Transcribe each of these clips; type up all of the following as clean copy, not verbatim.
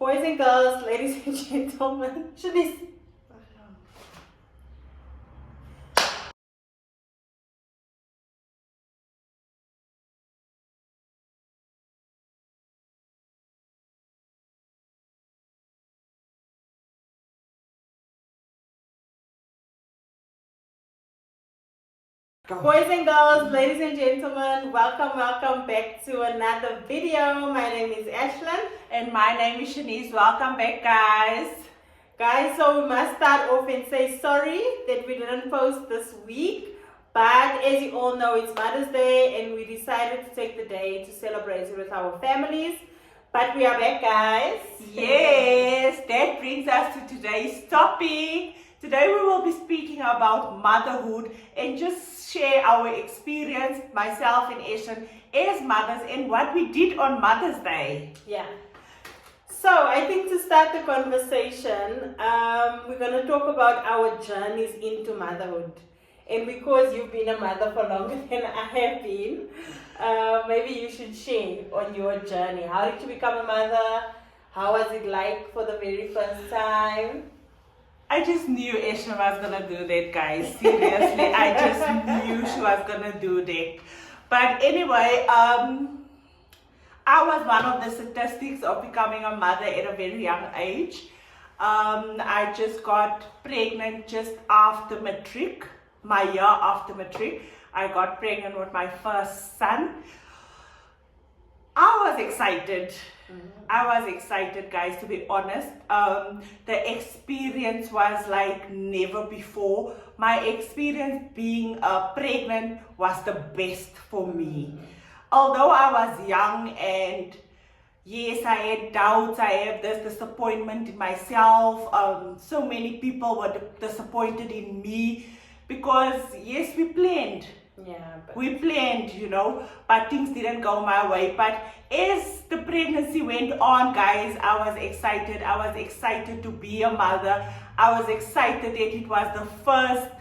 Boys and girls, ladies and gentlemen, Shanice. Boys and girls, ladies and gentlemen, welcome back to another video. My name is Ashlyn. And my name is Shanice. Welcome back, guys. Guys, so we must start off and say sorry that we didn't post this week. But as you all know, it's Mother's Day and we decided to take the day to celebrate it with our families. But we are back, guys. Yes, that brings us to today's topic. Today we will be speaking about motherhood and just share our experience, myself and Ashlyn, as mothers and what we did on Mother's Day. Yeah. So I think to start the conversation, we're going to talk about our journeys into motherhood. And because you've been a mother for longer than I have been, maybe you should share on your journey. How did you become a mother? How was it like for the very first time? I just knew Ashlyn was gonna do that, guys. Seriously, I just knew she was gonna do that. But anyway, I was one of the statistics of becoming a mother at a very young age. I just got pregnant just after matric, my year after matric. I got pregnant with my first son. I was excited. I was excited, guys, to be honest. The experience was like never before. My experience being pregnant was the best for me. Although I was young and yes, I had doubts, I had this disappointment in myself. So many people were disappointed in me because yes, we planned. Yeah, we planned, but things didn't go my way. But as the pregnancy went on, guys, I was excited. I was excited to be a mother. I was excited that it was the first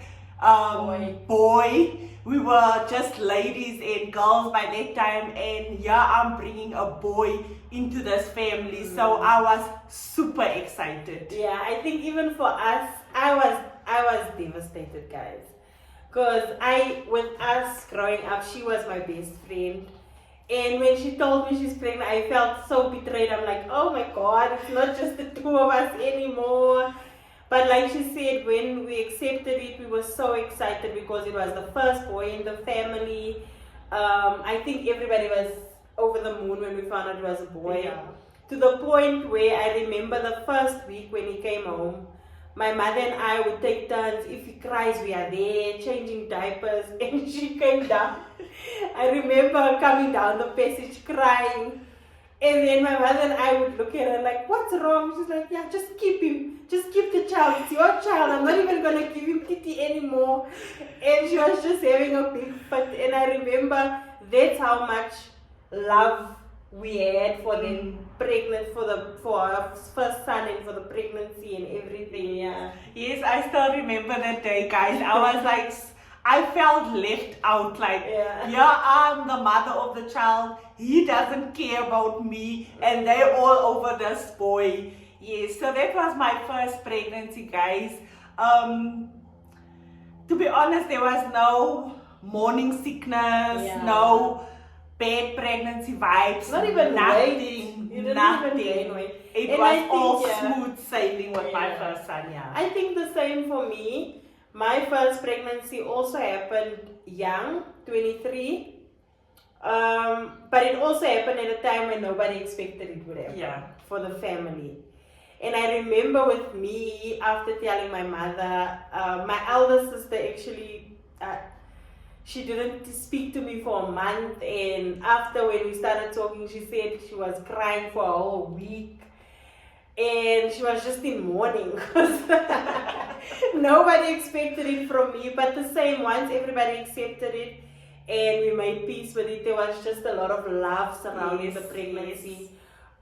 boy. We were just ladies and girls by that time, and I'm bringing a boy into this family. So I was super excited. Yeah, I think even for us, I was devastated, guys. Because with us growing up, she was my best friend. And when she told me she's pregnant, I felt so betrayed. I'm like, oh my God, it's not just the two of us anymore. But like she said, when we accepted it, we were so excited because it was the first boy in the family. I think everybody was over the moon when we found out it was a boy. Yeah. To the point where I remember the first week when he came home, my mother and I would take turns. If he cries, we are there, changing diapers. And she came down. I remember her coming down the passage crying. And then my mother and I would look at her like, what's wrong? She's like, yeah, just keep him. Just keep the child. It's your child. I'm not even going to give him kitty anymore. And she was just having a big fit. And I remember that's how much love we had for them pregnant, for our first son and for the pregnancy and everything. Yeah. Yes, I still remember that day, guys. I was like, I felt left out. Like, I'm the mother of the child. He doesn't care about me, and they're all over this boy. Yes, so that was my first pregnancy, guys. To be honest, there was no morning sickness, no bad pregnancy vibes, not even nothing. It was all smooth sailing with my first son. I think the same for me. My first pregnancy also happened young, 23. But it also happened at a time when nobody expected it would happen for the family. And I remember with me, after telling my mother, my elder sister actually, she didn't speak to me for a month. And after when we started talking, she said she was crying for a whole week. And she was just in mourning because nobody expected it from me. But the same, once everybody accepted it and we made peace with it, there was just a lot of love surrounding the pregnancy.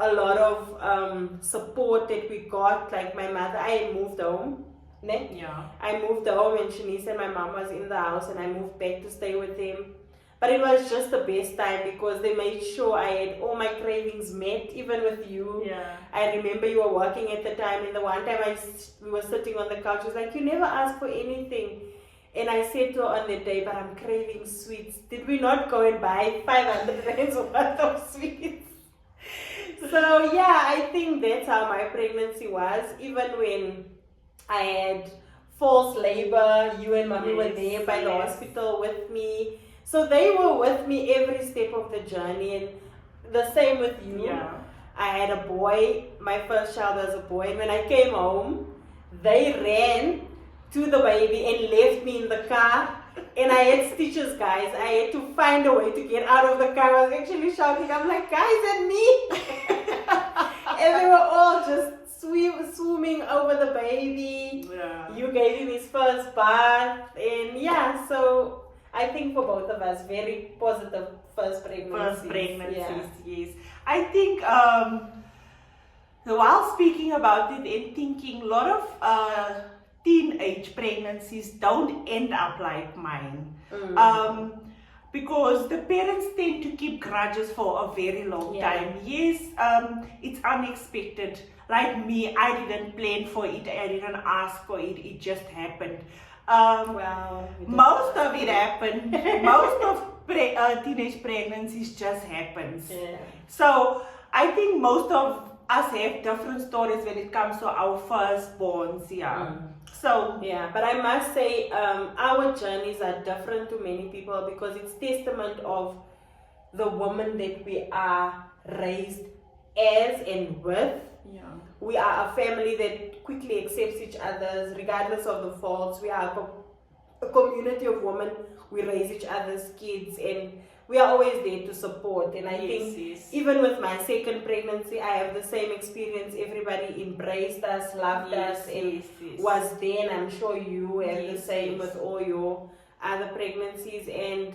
A lot of support that we got. Like my mother, I moved home. I moved home and Shanice and my mom was in the house and I moved back to stay with them. But it was just the best time because they made sure I had all my cravings met, even with you. Yeah. I remember you were working at the time, and the one time we were sitting on the couch, she was like, you never ask for anything. And I said to her on the day, but I'm craving sweets. Did we not go and buy 500 rands worth of sweets? So yeah, I think that's how my pregnancy was. Even when I had false labor, you and mommy were there by the hospital with me. So they were with me every step of the journey, and the same with you. Yeah. I had a boy, my first child was a boy, and when I came home, they ran to the baby and left me in the car. And I had stitches, guys. I had to find a way to get out of the car. I was actually shouting. I'm like, guys, and me. And they were all just swimming over the baby. Yeah. You gave him his first bath. And yeah, so I think for both of us, very positive first pregnancies. Yes. I think while speaking about it and thinking, a lot of teenage pregnancies don't end up like mine. Because the parents tend to keep grudges for a very long time. Yes, it's unexpected. Like me, I didn't plan for it, I didn't ask for it, it just happened. Most of it happened. Most of teenage pregnancies just happens. Yeah. So I think most of us have different stories when it comes to our firstborns. So yeah, but I must say our journeys are different to many people because it's testament of the woman that we are raised as and with. We are a family that quickly accepts each other regardless of the faults. We are a community of women. We raise each other's kids and we are always there to support. And I think even with my second pregnancy, I have the same experience. Everybody embraced us, loved us, and was there. And I'm sure you have the same with all your other pregnancies. And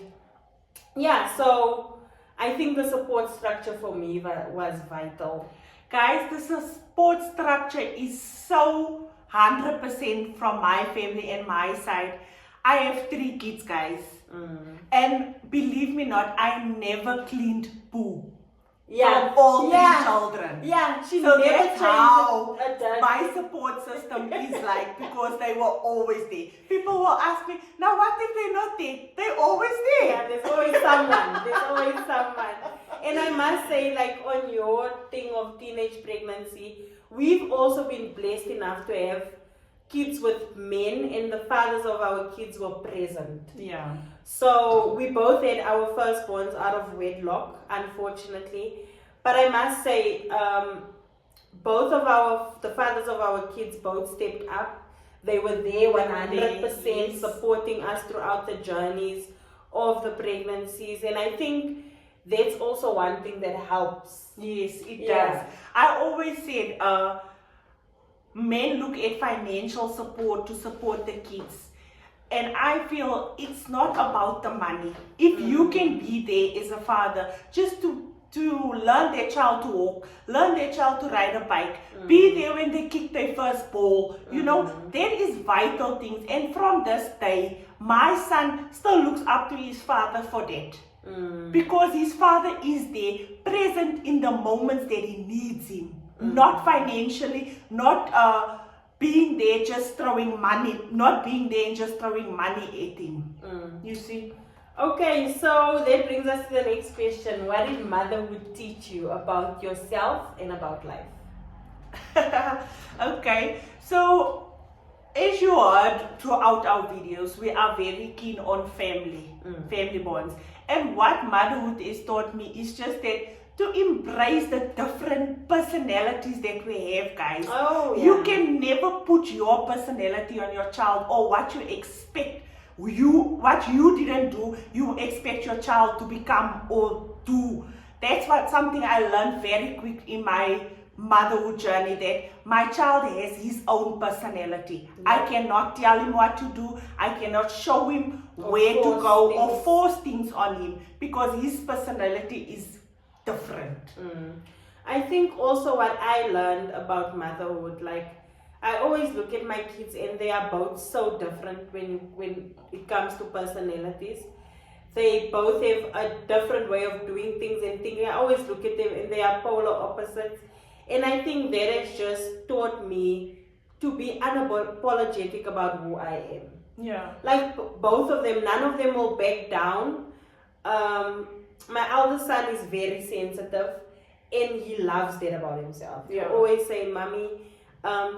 yeah, so I think the support structure for me was vital. Guys, the support structure is so 100% from my family and my side. I have 3 kids, guys. And believe me not, I never cleaned poo. From all 3 children. Yeah, she so never that's how changed my support system is like, because they were always there. People will ask me, now what if they're not there? They're always there. Yeah, there's always someone. There's always someone. And I must say, like on your thing of teenage pregnancy, we've also been blessed enough to have kids with men, and the fathers of our kids were present. Yeah. So we both had our firstborns out of wedlock, unfortunately. But I must say, the fathers of our kids both stepped up. They were there 100% supporting us throughout the journeys of the pregnancies. And I think that's also one thing that helps. Yes, it does. I always said, men look at financial support to support the kids. And I feel it's not about the money. If you can be there as a father, just to learn their child to walk, learn their child to ride a bike, be there when they kick their first ball, that is vital things. And from this day, my son still looks up to his father for that. Because his father is there, present in the moments that he needs him. Not financially, not being there just throwing money, not being there and just throwing money at him. You see? Okay, so that brings us to the next question. What did motherhood teach you about yourself and about life? Okay, so as you heard throughout our videos, we are very keen on family bonds. And what motherhood has taught me is just that to embrace the different personalities that we have, guys. You can never put your personality on your child, or what you expect, what you didn't do, you expect your child to become or do. That's something I learned very quick in my motherhood journey, that my child has his own personality. I cannot tell him what to do. I cannot show him where to go or force things on him, because his personality is different. I think also what I learned about motherhood, like I always look at my kids and they are both so different when it comes to personalities. They both have a different way of doing things and thinking. I always look at them and they are polar opposites. And I think that has just taught me to be unapologetic about who I am. Yeah. Like both of them, none of them will back down. My eldest son is very sensitive and he loves that about himself. Yeah. He always say, Mommy,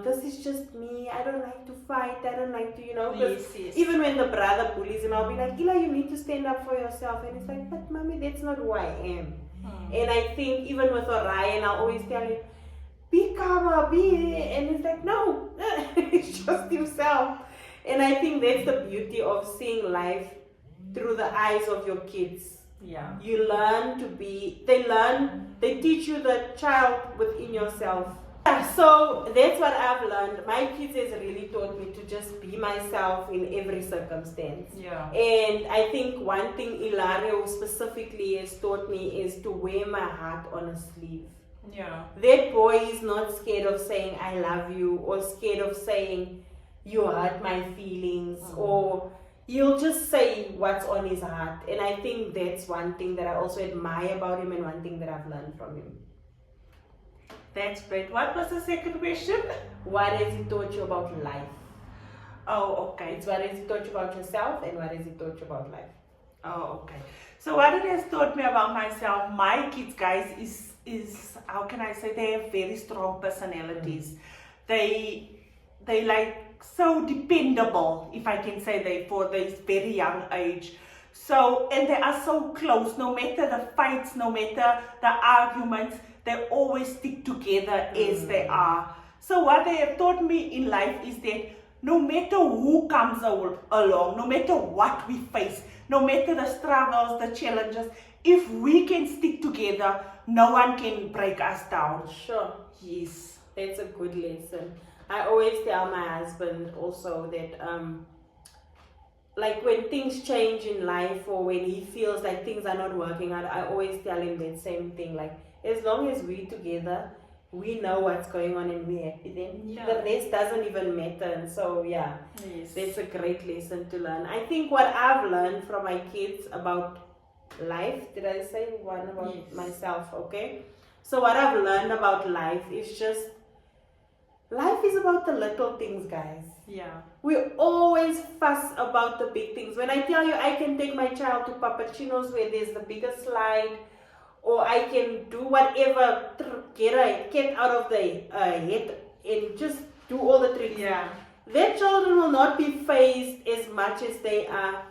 this is just me. I don't like to fight. I don't like to, Yes. even when the brother bullies him, I'll be like, Gila, you need to stand up for yourself. And he's like, but Mommy, that's not who I am. And I think even with Orion, I'll always tell him, be calmer, be, and he's like, no, it's just himself. And I think that's the beauty of seeing life through the eyes of your kids. Yeah. You learn to be, they teach you the child within yourself. So that's what I've learned. My kids has really taught me to just be myself in every circumstance. Yeah. And I think one thing Ilario specifically has taught me is to wear my heart on a sleeve. Yeah. That boy is not scared of saying I love you or scared of saying you hurt my feelings, or he'll just say what's on his heart. And I think that's one thing that I also admire about him and one thing that I've learned from him. That's great. What was the second question? What has he taught you about life? Oh, okay. It's what has he taught you about yourself and what has he taught you about life? Oh, okay. So what it has taught me about myself, my kids, guys, is how can I say, they have very strong personalities. They like so dependable, if I can say that, for this very young age. So, and they are so close, no matter the fights, no matter the arguments, they always stick together as they are. So what they have taught me in life is that no matter who comes along, no matter what we face, no matter the struggles, the challenges, if we can stick together, no one can break us down. Sure. Yes. That's a good lesson. I always tell my husband also that like when things change in life or when he feels like things are not working out, I always tell him that same thing. Like, as long as we're together, we know what's going on and we're happy, then the rest doesn't even matter. And so yes, that's a great lesson to learn. I think what I've learned from my kids about life, did I say one about myself? Okay, so what I've learned about life is just, life is about the little things, guys. Yeah. We always fuss about the big things. When I tell you I can take my child to Papacino's where there's the biggest slide, or I can do whatever, get a cat out of the head and just do all the tricks. Yeah. Their children will not be phased as much as they are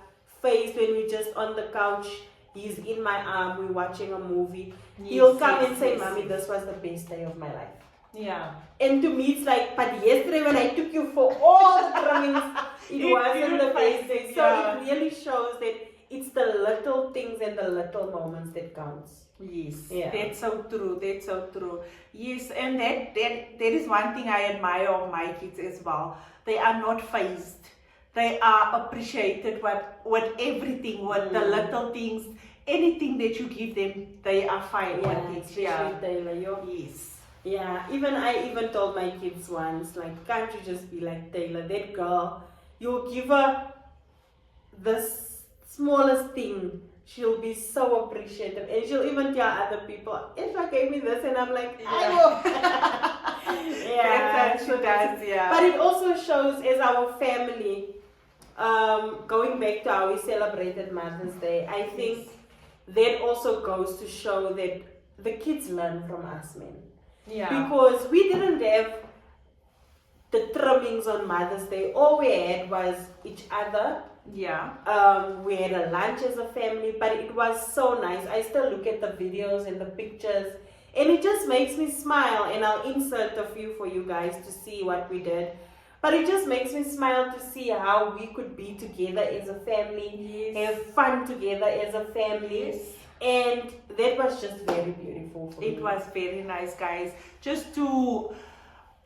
phased when we're just on the couch. He's in my arm, we're watching a movie. He'll come and say, Mommy, this was the best day of my life. Yeah. And to me, it's like, but yesterday when I took you for all the trimmings, it wasn't the best day. So it really shows that it's the little things and the little moments that counts. Yes, Yeah. That's so true. That's so true. Yes, and that is one thing I admire of my kids as well. They are not phased. They are appreciated with everything, with the little things, anything that you give them, they are fine with it. Especially Taylor, Yes. Yeah, I even told my kids once, like, can't you just be like Taylor, that girl, you'll give her the smallest thing, she'll be so appreciative, and she'll even tell other people, Isha gave me this, and I'm like, I will. That's what she does, yeah. But it also shows as our family, going back to how we celebrated Mother's Day, I think that also goes to show that the kids learn from us, men. Yeah. Because we didn't have the trimmings on Mother's Day. All we had was each other. Yeah. We had a lunch as a family, but it was so nice. I still look at the videos and the pictures, and it just makes me smile. And I'll insert a few for you guys to see what we did. But it just makes me smile to see how we could be together as a family, have fun together as a family. And that was just very beautiful for me. It was very nice, guys. Just to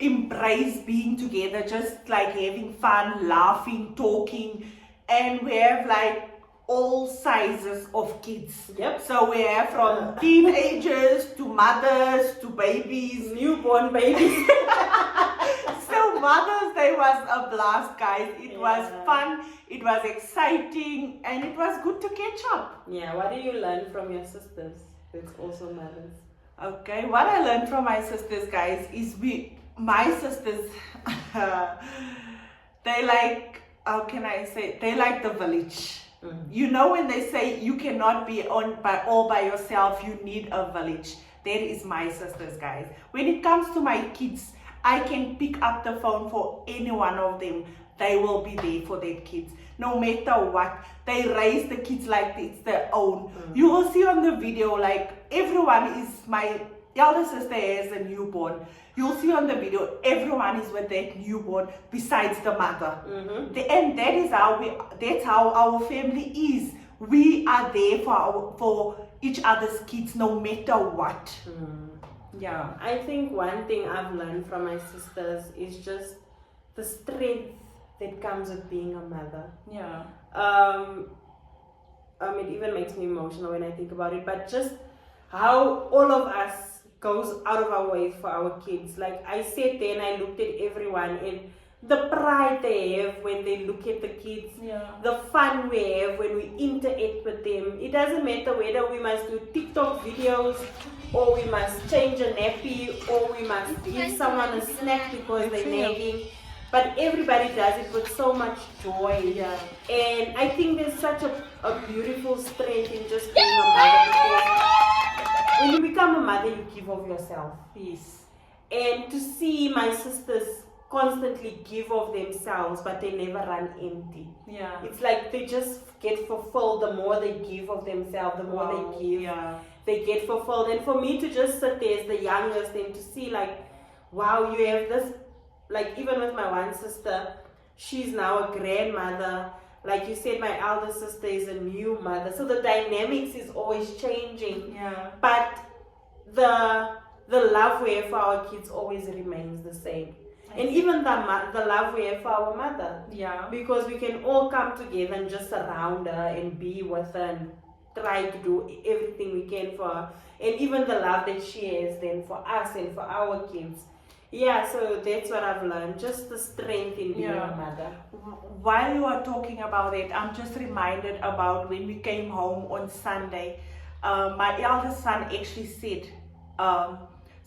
embrace being together, just like having fun, laughing, talking. And we have like all sizes of kids. Yep. So we have from teenagers to mothers to babies. Newborn babies. So mothers, Day was a blast, guys. It was Yeah. fun, it was exciting, and it was good to catch up. Yeah, what do you learn from your sisters? It's also mothers. Okay, what I learned from my sisters, guys, is my sisters, they like, how can I say, they like the village. You know when they say you cannot be all by yourself, you need a village. That is my sisters, guys. When it comes to my kids, I can pick up the phone for any one of them. They will be there for their kids. No matter what, they raise the kids like it's their own. You will see on the video, like everyone is, my elder sister has a newborn. You'll see on the video, everyone is with that newborn besides the mother. And that is that's how our family is. We are there for each other's kids no matter what. Yeah. I think one thing I've learned from my sisters is just the strength that comes with being a mother. Yeah. It even makes me emotional when I think about it, but just how all of us goes out of our ways for our kids. Like I sat there and I looked at everyone and the pride they have when they look at the kids, the fun we have when we interact with them. It doesn't matter whether we must do TikTok videos or we must change a nappy or we must give someone a snack because they're nagging. But everybody does it with so much joy. And I think there's such a beautiful strength in just being a mother, because when you become a mother, you give of yourself. Yes. And to see my sisters constantly give of themselves, but they never run empty. Yeah. It's like they just get fulfilled. The more they give of themselves, the more they give, they get fulfilled. And for me to just sit there as the youngest and to see like, wow, you have this, like even with my one sister, she's now a grandmother. Like you said, my elder sister is a new mother. So the dynamics is always changing. But the love we have for our kids always remains the same. And even the love we have for our mother. Because we can all come together and just surround her and be with her and try to do everything we can for her. And even the love that she has then for us and for our kids. So that's what I've learned. Just the strength in being a mother. While you are talking about it, I'm just reminded about when we came home on Sunday. My eldest son actually said,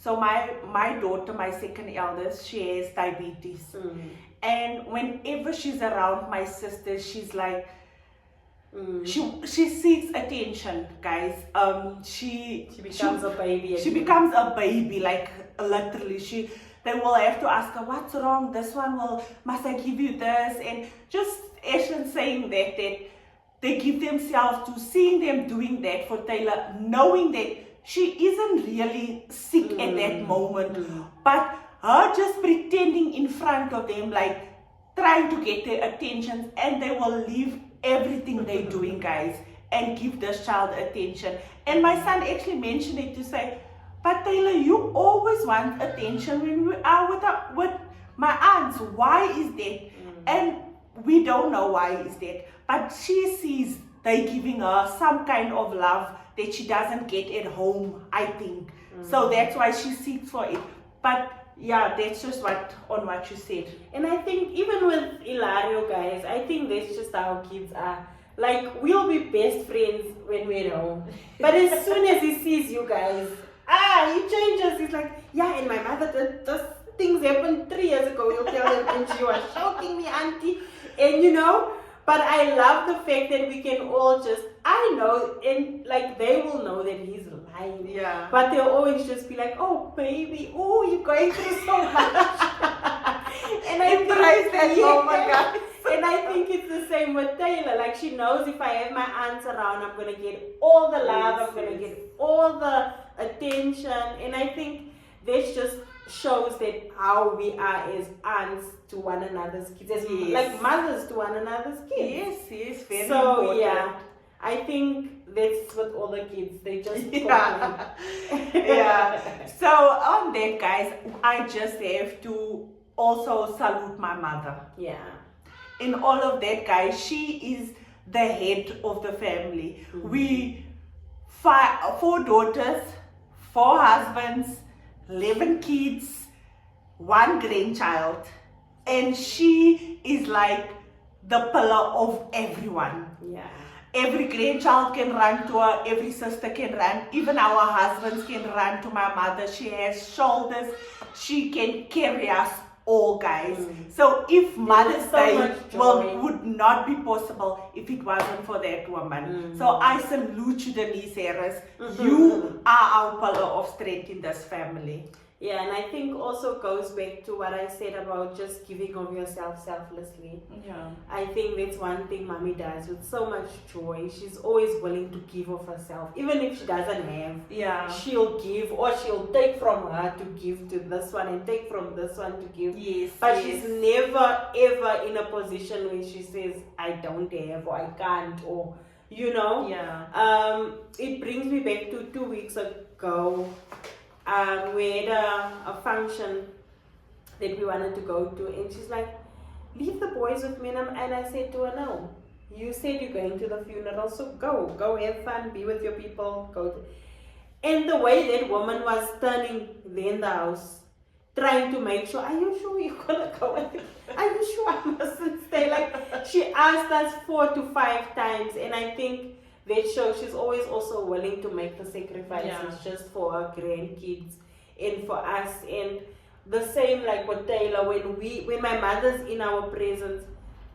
so my daughter, my second eldest, she has diabetes. And whenever she's around my sister, she's like, she seeks attention, guys. She becomes a baby. She becomes a baby, like literally. They will have to ask her, what's wrong? This one must I give you this? And just Ashlyn saying that they give themselves to seeing them doing that for Taylor, knowing that she isn't really sick at that moment, but her just pretending in front of them, like trying to get their attention, and they will leave everything they're doing, guys, and give this child attention. And my son actually mentioned it to say, but Taylor, you always want attention when we are with my aunts. Why is that? And we don't know why is that. But she sees they giving her some kind of love that she doesn't get at home, I think. So that's why she seeks for it. But that's just what you said. And I think even with Ilario, guys, I think that's just how kids are. Like, we'll be best friends when we're at home. But as soon as he sees you guys, he changes. He's like, and my mother did this. Things happened 3 years ago. You'll tell them, and she was shouting me, auntie. And but I love the fact that we can all just, I know, and like they will know that he's lying. But they'll always just be like, oh baby, oh, you're going through so much. And I embrace that moment, guys. And I think it's the same with Taylor. Like she knows if I have my aunts around, I'm gonna get all the love, I'm gonna get all the attention. And I think this just shows that how we are as aunts to one another's kids, as like mothers to one another's kids. Yes, very so important. I think that's with all the kids. They just So on that, guys, I just have to also salute my mother. In all of that, guys, she is the head of the family. We 4 daughters, 4 husbands, 11 kids, 1 grandchild. And she is like the pillar of everyone. Yeah. Every grandchild can run to her, every sister can run, even our husbands can run to my mother. She has shoulders, she can carry us all, guys. So if Mother's so Day much joy. would not be possible if it wasn't for that woman. So I salute you, Denise Harris. You are our pillar of strength in this family. Yeah, and I think also goes back to what I said about just giving of yourself selflessly. Yeah. I think that's one thing mommy does with so much joy. She's always willing to give of herself. Even if she doesn't have, Yeah. she'll give, or she'll take from her to give to this one and take from this one to give. Yes. But yes. she's never ever in a position where she says, I don't have, or I can't, or you know. Yeah. It brings me back to 2 weeks ago. We had a function that we wanted to go to, and she's like, leave the boys with me. And I said to her, no, you said you're going to the funeral, so go have fun, be with your people, and the way that woman was turning there in the house, trying to make sure, are you sure you're gonna go? Are you sure I mustn't stay? Like, she asked us 4 to 5 times, and I think that shows she's always also willing to make the sacrifices just for her grandkids and for us. And the same like with Taylor, when my mother's in our presence,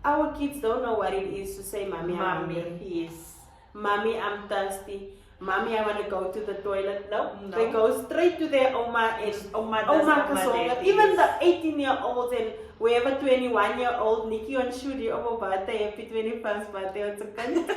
our kids don't know what it is to say, Mommy, I'm hungry. Yes. Mommy, I'm thirsty. Mommy, I want to go to the toilet. No. They go straight to their Oma and Oma Kasonga. Even the 18-year-olds and whoever 21-year-old, Nikki on Shudi, over birthday, happy 21st birthday on second.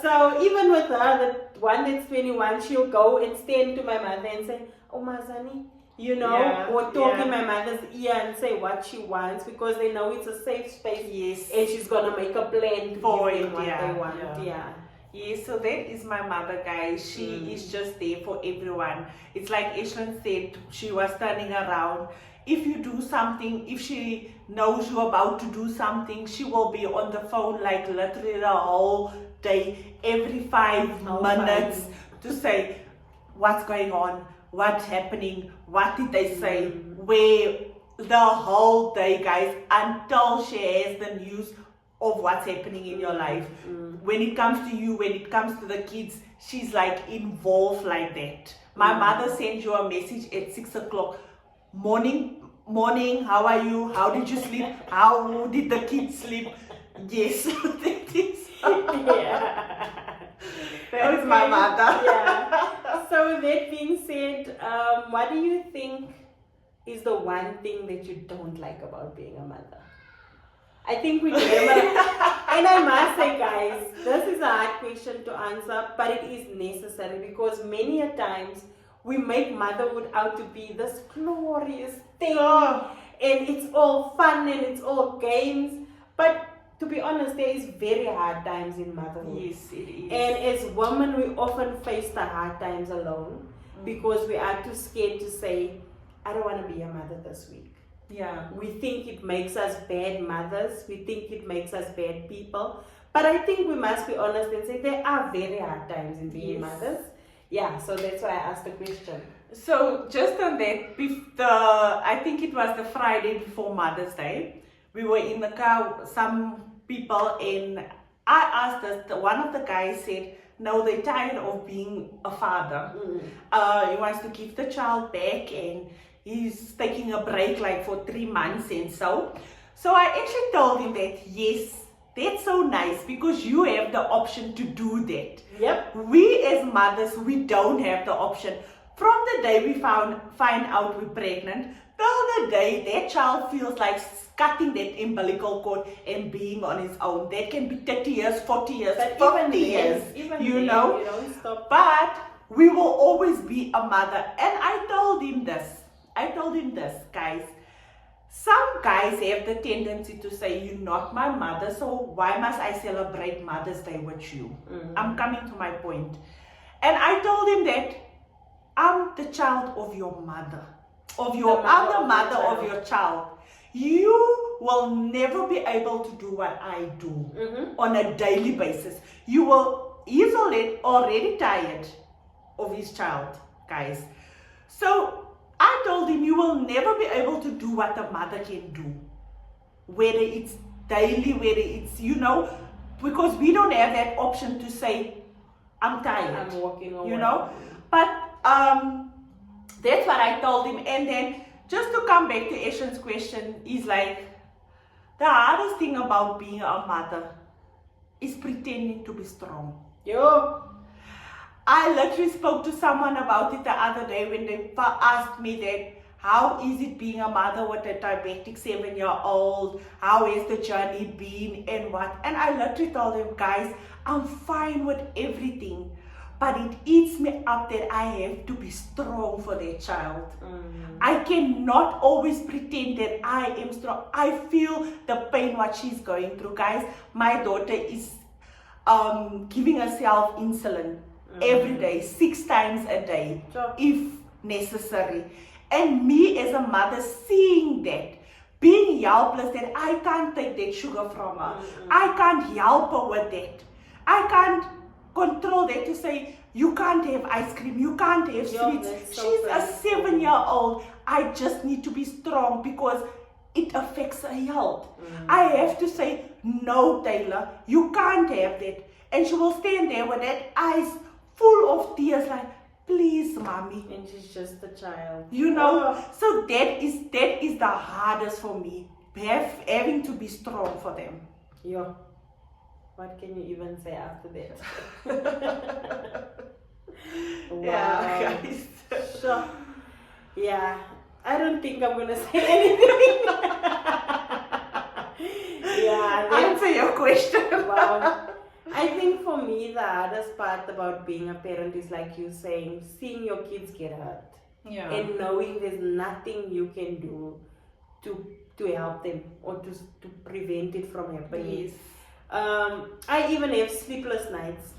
So even with her, the one that's 21, she'll go and stand to my mother and say, Oma Zani, you know, or talk in my mother's ear and say what she wants, because they know it's a safe space. Yes. And she's going to make a plan to for give it, them what they want. Yes, so that is my mother, guys. She is just there for everyone. It's like Ashlyn said, she was turning around. If you do something, if she knows you're about to do something, she will be on the phone like literally the whole day, every 5 minutes to say what's going on, what's happening, what did they say, where, the whole day, guys, until she has the news of what's happening in your life. When it comes to you, when it comes to the kids, she's like involved like that. My mother sends you a message at 6 o'clock. Morning, how are you? How did you sleep? How did the kids sleep? Yes, that is. That is my mother. So that being said, what do you think is the one thing that you don't like about being a mother? I think we never, and I must say, guys, this is a hard question to answer, but it is necessary, because many a times we make motherhood out to be this glorious thing, and it's all fun and it's all games. But to be honest, there is very hard times in motherhood. Yes, it is. And as women, we often face the hard times alone because we are too scared to say, I don't want to be a mother this week. Yeah. We think it makes us bad mothers. We think it makes us bad people. But I think we must be honest and say there are very hard times in being mothers. Yeah, so that's why I asked the question. So just on that, I think it was the Friday before Mother's Day, we were in the car, some people, and I asked us, one of the guys said, no, they're tired of being a father. He wants to give the child back, and he's taking a break like for 3 months and so. So I actually told him that, yes, that's so nice because you have the option to do that. Yep. We as mothers, we don't have the option. From the day we find out we're pregnant, till the day that child feels like cutting that umbilical cord and being on his own. That can be 30 years, 40 years, but 50 years, you know. You don't stop. But we will always be a mother. And I told him this, guys. Some guys have the tendency to say, you're not my mother, so why must I celebrate Mother's Day with you? I'm coming to my point. And I told him that I'm the child of your mother, I'm the mother of your child. You will never be able to do what I do on a daily basis. He's already tired of his child, guys. So I told him, you will never be able to do what a mother can do. whether it's daily, whether it's, because we don't have that option to say, I'm tired. I'm walking away. But that's what I told him. And then just to come back to Eshan's question, is like, the hardest thing about being a mother is pretending to be strong. Yo. I literally spoke to someone about it the other day when they asked me that, how is it being a mother with a diabetic 7-year-old? How has the journey been and what? And I literally told them, guys, I'm fine with everything, but it eats me up that I have to be strong for their child. I cannot always pretend that I am strong. I feel the pain what she's going through, guys. My daughter is giving herself insulin every day, 6 times a day, if necessary. And me as a mother seeing that, being helpless, that I can't take that sugar from her. I can't help her with that. I can't control that to say, you can't have ice cream, you can't have sweets. She's a 7-year-old. I just need to be strong because it affects her health. I have to say, no, Taylor, you can't have that. And she will stand there with that eyes full of tears like, please, mommy. And she's just a child. So that is the hardest for me, having to be strong for them. Yo, what can you even say after that? Wow. Yeah, guys. Sure. Yeah, I don't think I'm gonna say anything. Yeah. Answer your question. Wow. I think for me, the hardest part about being a parent is like you saying, seeing your kids get hurt. Yeah. And knowing there's nothing you can do to help them or to prevent it from happening. Yes. I even have sleepless nights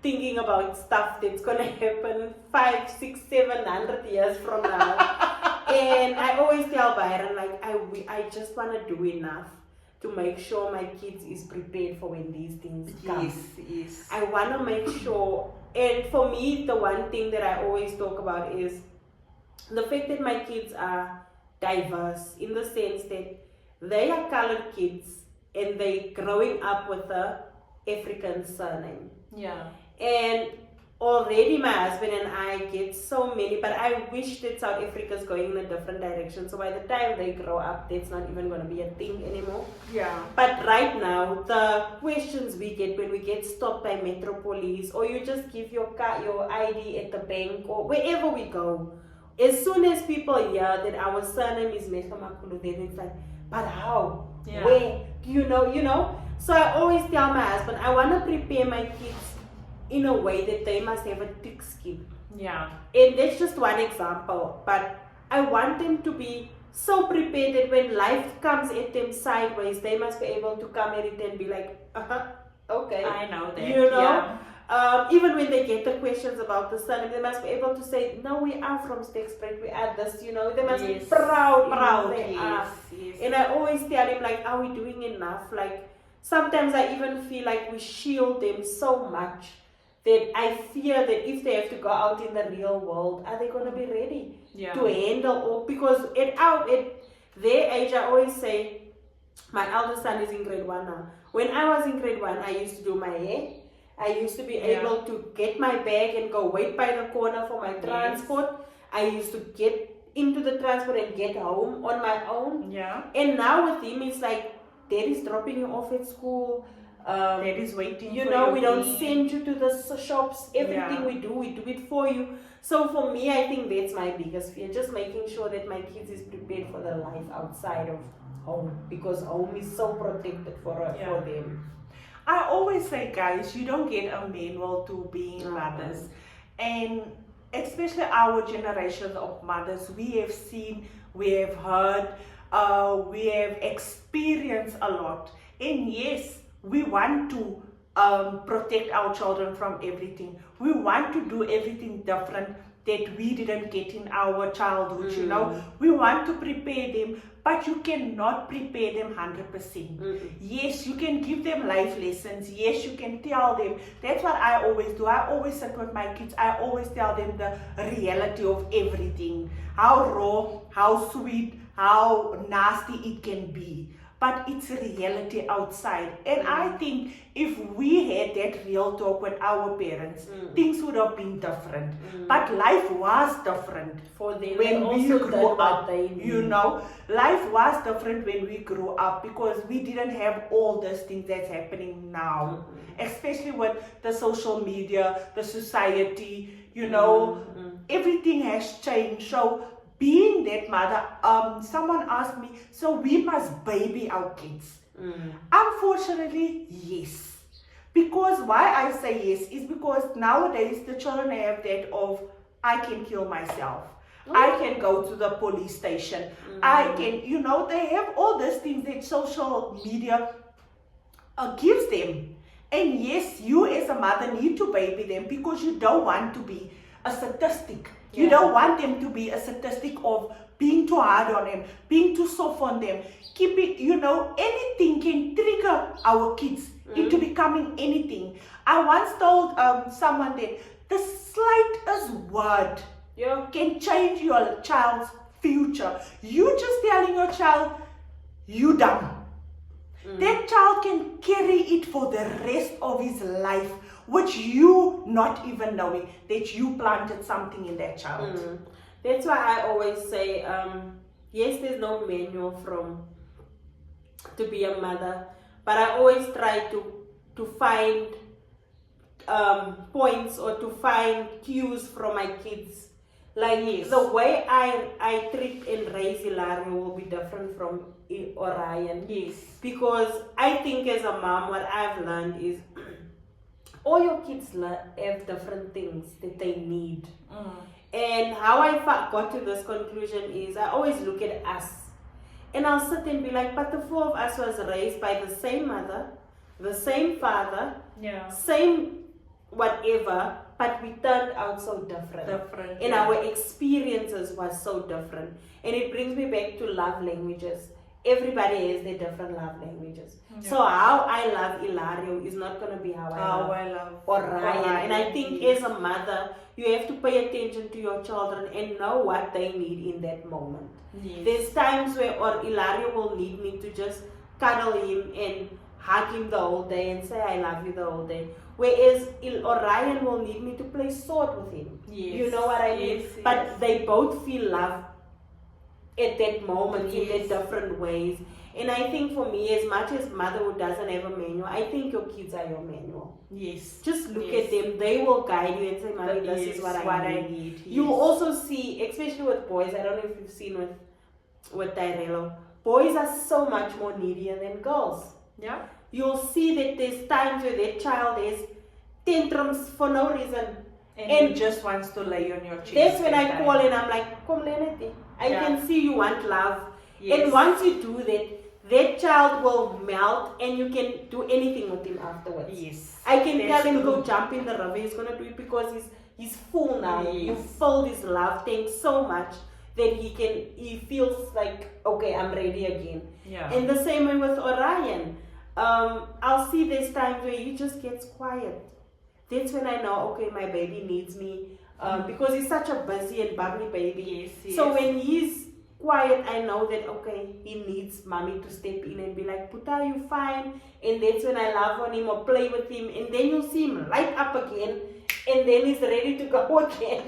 thinking about stuff that's gonna happen 5, 6, 700 years from now. And I always tell Byron, like, I just wanna do enough to make sure my kids is prepared for when these things come. Yes. I want to make sure, and for me, the one thing that I always talk about is the fact that my kids are diverse in the sense that they are colored kids and they growing up with a African surname. Yeah. And already my husband and I get so many, but I wish that South Africa is going in a different direction. So by the time they grow up, that's not even going to be a thing anymore. Yeah. But right now, the questions we get when we get stopped by Metro Police, or you just give your ID at the bank, or wherever we go, as soon as people hear that our surname is Meshkamakulu, then it's like, but how? Yeah. Where? Do you know? So I always tell my husband, I want to prepare my kids in a way that they must have a thick skin. Yeah. And that's just one example. But I want them to be so prepared that when life comes at them sideways, they must be able to come at it and be like, okay. I know that. Yeah. Even when they get the questions about the surname, they must be able to say, no, we are from Stegspruit, we are this, they must be proud. Yes. And I always tell them, like, are we doing enough? Like, sometimes I even feel like we shield them so much that I fear that if they have to go out in the real world, are they going to be ready to handle all? Because at their age, I always say, my eldest son is in grade 1 now. When I was in grade 1, I used to do my hair. I used to be able to get my bag and go wait by the corner for my transport. I used to get into the transport and get home on my own. Yeah. And now with him, it's like, Daddy's dropping you off at school. Daddy's waiting for you. We you. don't send you to the shops. Everything we do it for you. So for me, I think that's my biggest fear. Just making sure that my kids is prepared for the life outside of home. Because home is so protected for them. I always say, guys, you don't get a manual to being mothers. And especially our generation of mothers, we have seen, we have heard, we have experienced a lot. And yes, we want to protect our children from everything. We want to do everything different that we didn't get in our childhood, We want to prepare them, but you cannot prepare them 100%. Yes, you can give them life lessons. Yes, you can tell them. That's what I always do. I always sit with my kids. I always tell them the reality of everything. How raw, how sweet, how nasty it can be, but it's reality outside. And I think if we had that real talk with our parents, things would have been different. But life was different For them, when we also grew did what up. they You knew. know, life was different when we grew up because we didn't have all those things that's happening now, especially with the social media, the society. You know, everything has changed. So being that mother, someone asked me, so we must baby our kids. Unfortunately, yes. Because why I say yes is because nowadays the children have that of, I can kill myself. I can go to the police station. I can, you know, they have all these things that social media gives them. And yes, you as a mother need to baby them because you don't want to be a statistic. You don't want them to be a statistic of being too hard on them, being too soft on them. Keep it, you know, anything can trigger our kids into becoming anything. I once told someone that the slightest word can change your child's future. You just telling your child, you dumb. That child can carry it for the rest of his life, which you not even knowing that you planted something in that child. That's why I always say, yes, there's no manual to be a mother, but I always try to find points or to find cues from my kids. Like the way I treat and raise Ilario will be different from Orion. Yes. Because I think as a mom, what I've learned is all your kids have different things that they need. And how I got to this conclusion is I always look at us. And I'll sit and be like, but the four of us was raised by the same mother, the same father, same whatever, but we turned out so different. And our experiences was so different. And it brings me back to love languages. Everybody has their different love languages. So how I love Ilario is not going to be how I love Orion. And I think as a mother, you have to pay attention to your children and know what they need in that moment. There's times where Ilario will need me to just cuddle him and hug him the whole day and say I love you the whole day. Whereas Orion will need me to play sword with him. You know what I mean? But they both feel love at that moment in their different ways. And I think for me, as much as motherhood doesn't have a manual, I think your kids are your manual. Just look at them. They will guide you and say, Mommy, this is what I need. You will also see, especially with boys, I don't know if you've seen with Tyrello, boys are so much more needier than girls. You'll see that there's times where that child has tantrums for no reason. And just wants to lay on your chest. That's when I call and I'm like, come Lenity. I can see you want love. And once you do that, that child will melt and you can do anything with him afterwards. I can tell him go jump in the river. He's going to do it because he's full now. You filled his love tank so much that he feels like, okay, I'm ready again. And the same way with Orion. I'll see there's times where he just gets quiet. That's when I know, okay, my baby needs me. Because he's such a busy and bubbly baby. So when he's quiet, I know that, okay, he needs mommy to step in and be like, Puta, you fine? And that's when I love on him or play with him. And then you'll see him light up again. And then he's ready to go again.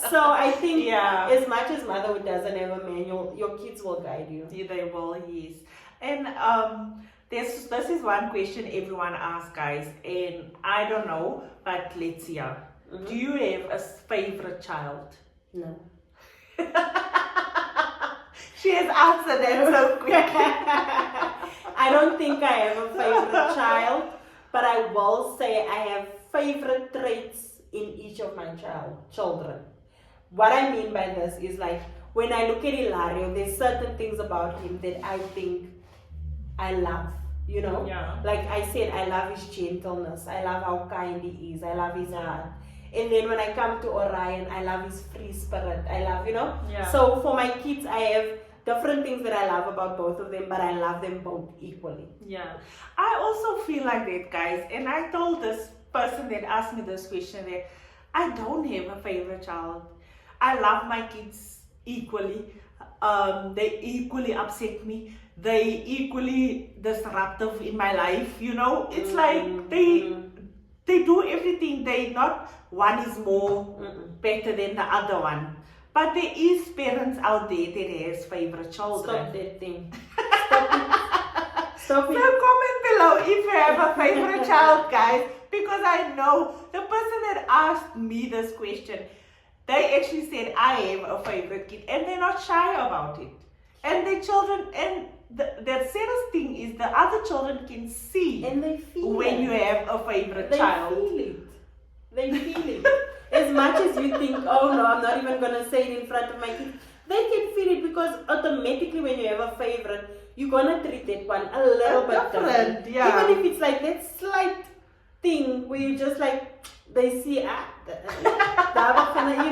So I think as much as motherhood doesn't have a manual, your kids will guide you. They will, yes. And this is one question everyone asks, guys. And I don't know, but let's hear. Do you have a favorite child? No. She has answered that so quick. I don't think I have a favorite child, but I will say I have favorite traits in each of my children. What I mean by this is like when I look at Ilario, there's certain things about him that I think I love. You know, like I said, I love his gentleness. I love how kind he is. I love his heart. And then when I come to Orion, I love his free spirit. I love, you know. So for my kids, I have different things that I love about both of them, but I love them both equally. I also feel like that, guys. And I told this person that asked me this question that I don't have a favorite child. I love my kids equally. They equally upset me. They equally disruptive in my life. You know, it's like they do everything. They not one is more better than the other one. But there is parents out there that has favorite children. Stop that thing. Stop it. Stop So it. comment below if you have a favorite child, guys, because I know the person that asked me this question, they actually said I have a favorite kid, and they're not shy about it. And the children, and the saddest thing is the other children can see And they feel when it. you have a favorite They child. feel it. They feel it. As much as you think, oh no, I'm not even gonna say it in front of my kids, they can feel it because automatically when you have a favorite, you're gonna treat that one a little bit different. Yeah. Even if it's like that slight thing where you just like they see you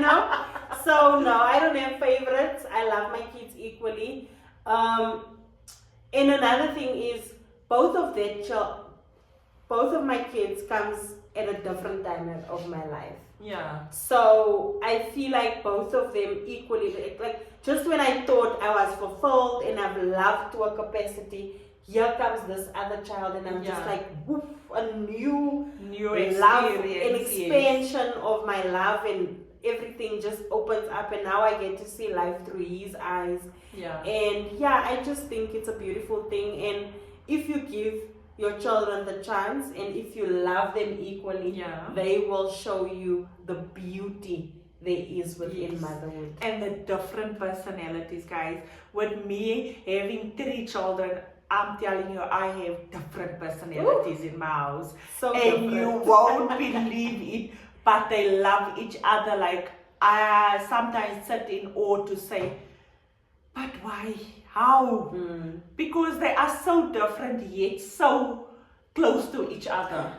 know. So no, I don't have favorites. I love my kids equally. And another thing is both of my kids comes at a different time of my life. Yeah. So I feel like both of them equally, like just when I thought I was fulfilled and I've loved to a capacity, here comes this other child and I'm just like, woof, a new love and expansion of my love, and everything just opens up, and now I get to see life through his eyes. Yeah. And yeah, I just think it's a beautiful thing, and if you give your children the chance and if you love them equally, they will show you the beauty there is within motherhood. And the different personalities, guys. With me having 3 children, I'm telling you, I have different personalities in my house. So and different. You won't believe it, but they love each other. Like, I sometimes sit in awe to say, but why? How? Because they are so different yet so close to each other.